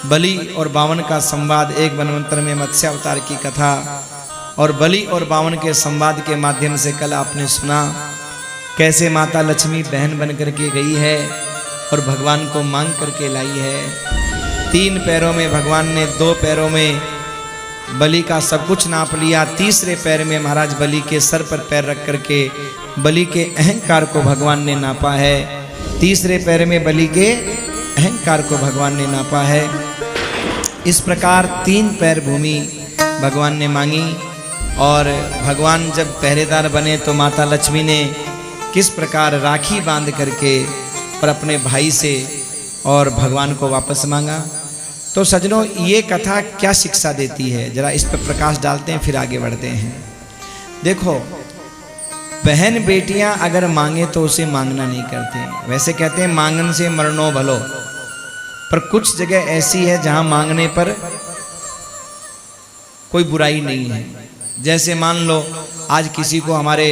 बलि और बावन का संवाद, एक मनवंतर में मत्स्य अवतार की कथा, और बलि और बावन के संवाद के माध्यम से कल आपने सुना कैसे माता लक्ष्मी बहन बन करके गई है और भगवान को मांग करके लाई है। 3 पैरों में भगवान ने 2 पैरों में बलि का सब कुछ नाप लिया, तीसरे पैर में महाराज बलि के सर पर पैर रख करके बलि के अहंकार को भगवान ने नापा है। तीसरे पैर में बलि के अहंकार को भगवान ने नापा है। इस प्रकार 3 पैर भूमि भगवान ने मांगी। और भगवान जब पहरेदार बने तो माता लक्ष्मी ने किस प्रकार राखी बांध करके और अपने भाई से और भगवान को वापस मांगा। तो सज्जनों, ये कथा क्या शिक्षा देती है, जरा इस पर प्रकाश डालते हैं, फिर आगे बढ़ते हैं। देखो, बहन बेटियां अगर मांगे तो उसे मांगना नहीं करते। वैसे कहते हैं मांगन से मरनो भलो, पर कुछ जगह ऐसी है जहां मांगने पर कोई बुराई नहीं है। जैसे मान लो आज किसी को हमारे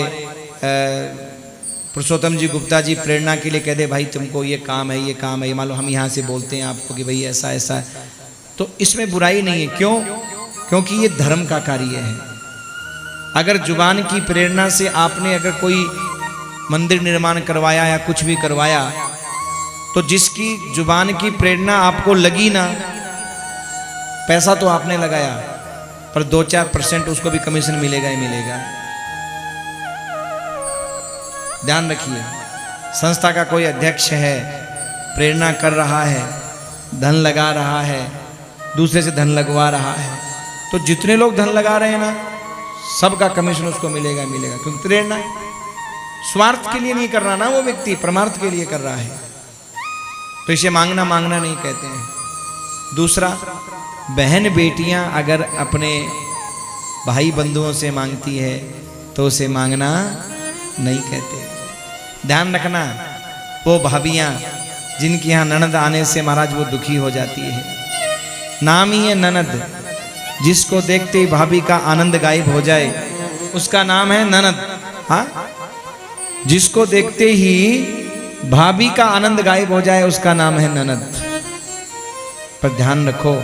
पुरुषोत्तम जी गुप्ता जी प्रेरणा के लिए कह दे भाई तुमको ये काम है, ये काम है, ये मान लो हम यहाँ से बोलते हैं आपको कि भाई ऐसा ऐसा है, तो इसमें बुराई नहीं है। क्यों? क्योंकि ये धर्म का कार्य है। अगर जुबान की प्रेरणा से आपने अगर कोई मंदिर निर्माण करवाया या कुछ भी करवाया, तो जिसकी जुबान की प्रेरणा आपको लगी ना, पैसा तो आपने लगाया पर 2-4% उसको भी कमीशन मिलेगा ही मिलेगा। ध्यान रखिए, संस्था का कोई अध्यक्ष है, प्रेरणा कर रहा है, धन लगा रहा है, दूसरे से धन लगवा रहा है, तो जितने लोग धन लगा रहे हैं ना, सबका कमीशन उसको मिलेगा ही मिलेगा। क्योंकि प्रेरणा स्वार्थ के लिए नहीं कर रहा ना, वो व्यक्ति परमार्थ के लिए कर रहा है। तो इसे मांगना नहीं कहते हैं। दूसरा, बहन बेटियां अगर अपने भाई बंधुओं से मांगती है तो उसे मांगना नहीं कहते। ध्यान रखना, वो भाभियां जिनके यहाँ ननद आने से महाराज वो दुखी हो जाती है। नाम ही है ननद, जिसको देखते ही भाभी का आनंद गायब हो जाए उसका नाम है ननद। हाँ, जिसको देखते ही भाभी का आनंद गायब हो जाए उसका नाम है ननद। पर ध्यान रखो,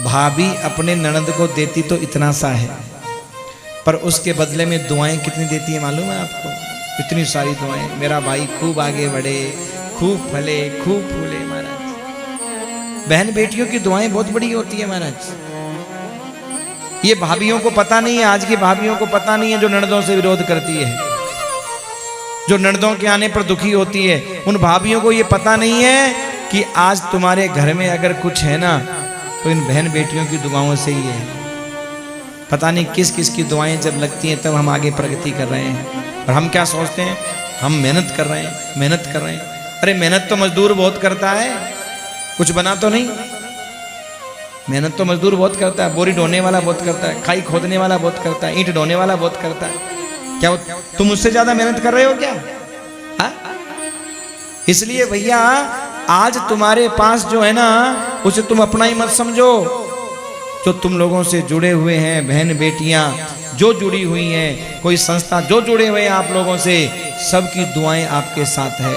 भाभी अपने ननद को देती तो इतना सा है, पर उसके बदले में दुआएं कितनी देती है मालूम है आपको? इतनी सारी दुआएं, मेरा भाई खूब आगे बढ़े, खूब फले, खूब फूले। महाराज, बहन बेटियों की दुआएं बहुत बड़ी होती है महाराज। ये भाभियों को पता नहीं है, आज की भाभियों को पता नहीं है, जो ननदों से विरोध करती है, जो ननदों के आने पर दुखी होती है, उन भाभियों को ये पता नहीं है कि आज तुम्हारे घर में अगर कुछ है ना, तो इन बहन बेटियों की दुआओं से ही है। पता नहीं किस किस की दुआएं जब लगती हैं तब हम आगे प्रगति कर रहे हैं। और हम क्या सोचते हैं, हम मेहनत कर रहे हैं, मेहनत कर रहे हैं। अरे मेहनत तो मजदूर बहुत करता है, कुछ बना तो नहीं। मेहनत तो मजदूर बहुत करता है, बोरी ढोने वाला बहुत करता है, खाई खोदने वाला बहुत करता है, ईंट ढोने वाला बहुत करता है। क्या तुम उससे ज्यादा मेहनत कर रहे हो क्या? हा? इसलिए भैया आज तुम्हारे पास जो है ना, उसे तुम अपना ही मत समझो। जो तुम लोगों से जुड़े हुए हैं, बहन बेटियां जो जुड़ी हुई हैं, कोई संस्था जो जुड़े हुए हैं आप लोगों से, सबकी दुआएं आपके साथ है।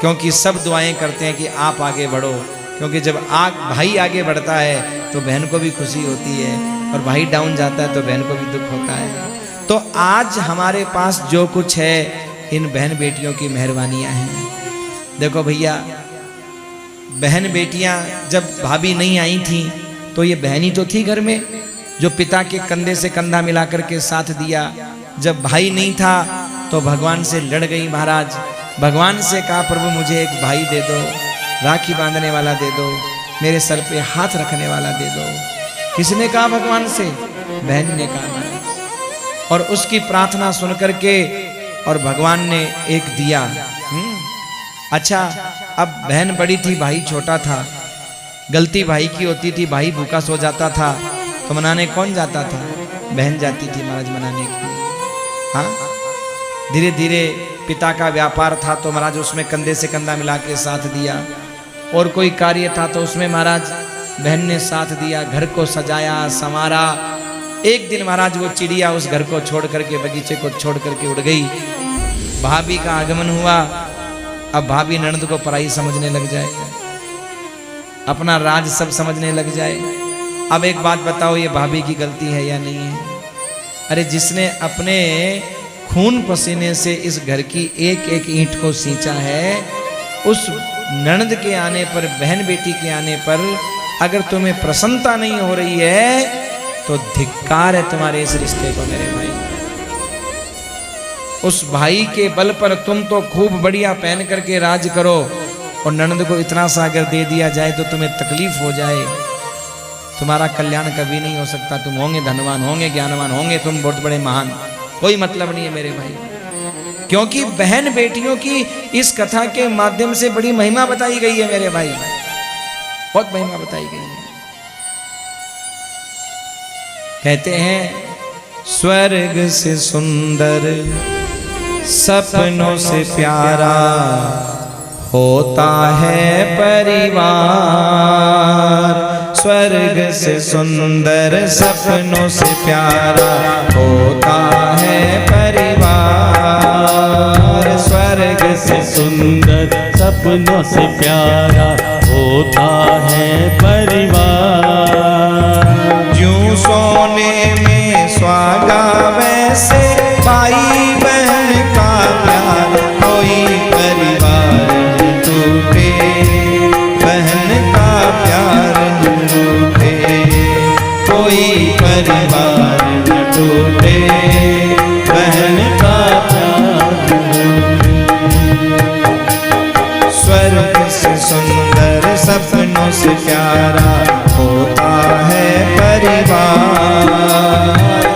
क्योंकि सब दुआएं करते हैं कि आप आगे बढ़ो। क्योंकि जब भाई आगे बढ़ता है तो बहन को भी खुशी होती है, और भाई डाउन जाता है तो बहन को भी दुख होता है। तो आज हमारे पास जो कुछ है, इन बहन बेटियों की मेहरबानियां हैं। देखो भैया, बहन बेटियां जब भाभी नहीं आई थी तो ये बहनी तो थी घर में, जो पिता के कंधे से कंधा मिलाकर के साथ दिया। जब भाई नहीं था तो भगवान से लड़ गई महाराज, भगवान से कहा प्रभु मुझे एक भाई दे दो, राखी बांधने वाला दे दो, मेरे सर पे हाथ रखने वाला दे दो। किसने कहा? भगवान से, बहन ने कहा महाराज। और उसकी प्रार्थना सुन करके और भगवान ने एक दिया। अच्छा, अब बहन बड़ी थी, भाई छोटा था, गलती भाई की होती थी, भाई भूखा सो जाता था तो मनाने कौन जाता था? बहन जाती थी महाराज मनाने के लिए। हाँ, धीरे धीरे पिता का व्यापार था तो महाराज उसमें कंधे से कंधा मिला के साथ दिया। और कोई कार्य था तो उसमें महाराज बहन ने साथ दिया, घर को सजाया संवारा। एक दिन महाराज वो चिड़िया उस घर को छोड़ करके, बगीचे को छोड़ करके उड़ गई। भाभी का आगमन हुआ। अब भाभी ननद को पराई समझने लग जाएगा। अपना राज सब समझने लग जाए। अब एक बात बताओ, ये भाभी की गलती है या नहीं है? अरे जिसने अपने खून पसीने से इस घर की एक एक ईंट को सींचा है, उस ननद के आने पर, बहन बेटी के आने पर अगर तुम्हें प्रसन्नता नहीं हो रही है तो धिक्कार है तुम्हारे इस रिश्ते को मेरे भाई। उस भाई के बल पर तुम तो खूब बढ़िया पहन करके राज करो, और ननद को इतना सा अगर दे दिया जाए तो तुम्हें तकलीफ हो जाए, तुम्हारा कल्याण कभी नहीं हो सकता। तुम होंगे धनवान, होंगे ज्ञानवान, होंगे तुम बहुत बड़े महान, कोई मतलब नहीं है मेरे भाई। क्योंकि बहन बेटियों की इस कथा के माध्यम से बड़ी महिमा बताई गई है मेरे भाई, बहुत महिमा बताई गई है। कहते हैं स्वर्ग से सुंदर सपनों से प्यारा होता है परिवार। स्वर्ग से सुंदर सपनों से प्यारा होता है परिवार। स्वर्ग से सुंदर सपनों से प्यारा होता है परिवार। यूं सोने में सुहागा वैसे भाई बहन का प्यार, कोई परिवार न टूटे, बहन का प्यार न टूटे, कोई परिवार न टूटे, बहन का प्यार न टूटे। स्वर्ग से सुंदर सपनों से प्यारा होता है परिवार।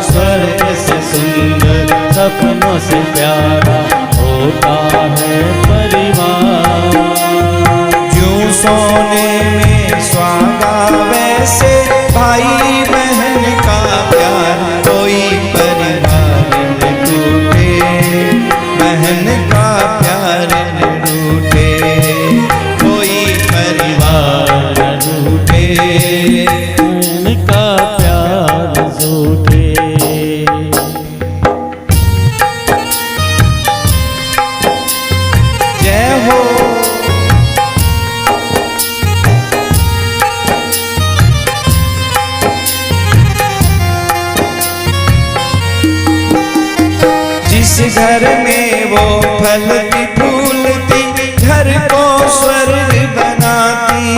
स्वर्ग से सुंदर सपनों से प्यारा होता है परिवार। यूं सोने में सुहागा वैसे भाई बहन का प्यार, कोई परिवार न टूटे, बहन का प्यार न टूटे, कोई परिवार न टूटे, उनका प्यार झूठे। जय हो। जिस घर में वो फलती फूलती घर को स्वर्ग बनाती,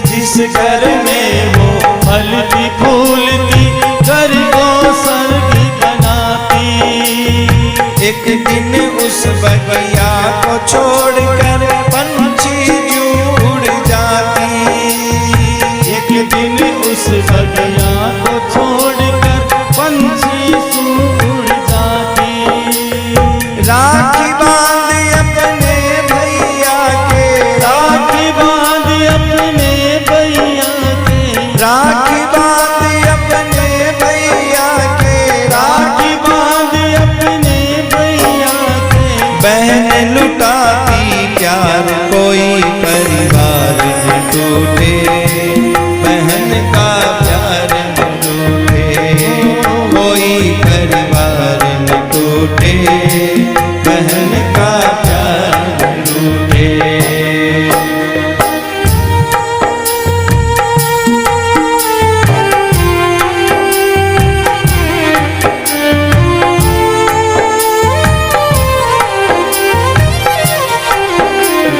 जिस घर में वो फलती फूलती घर को स्वर्ग बनाती। एक दिन उस बगिया को छोड़कर पंछी उड़ जाती। एक दिन उस बगिया को छोड़कर पंछी उड़ जाती। राखी बांध अपने भैया के, राखी बांध अपने भैया के, राखी बांध अपने भैया के, राखी बांध अपने भैया के। बहन लुटाती प्यार, कोई परिवार न टूटे, बहन का प्यार न टूटे, कोई परिवार न टूटे, बहन का प्यार न टूटे।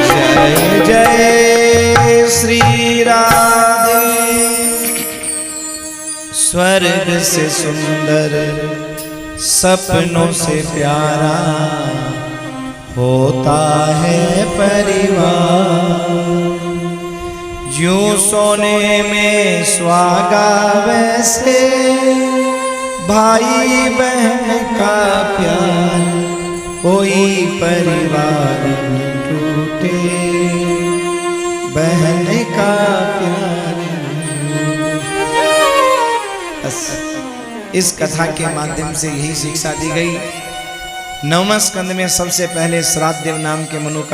जय जय श्री राधे। स्वर्ग से सुंदर सपनों से प्यारा होता है परिवार। यूं सोने में सुहागा वैसे भाई बहन का प्यार, कोई परिवार न टूटे, बहन का प्यार। बस इस कथा के माध्यम से यही शिक्षा दी गई। नवम स्कंद में सबसे पहले श्राद्ध देव नाम के मनु का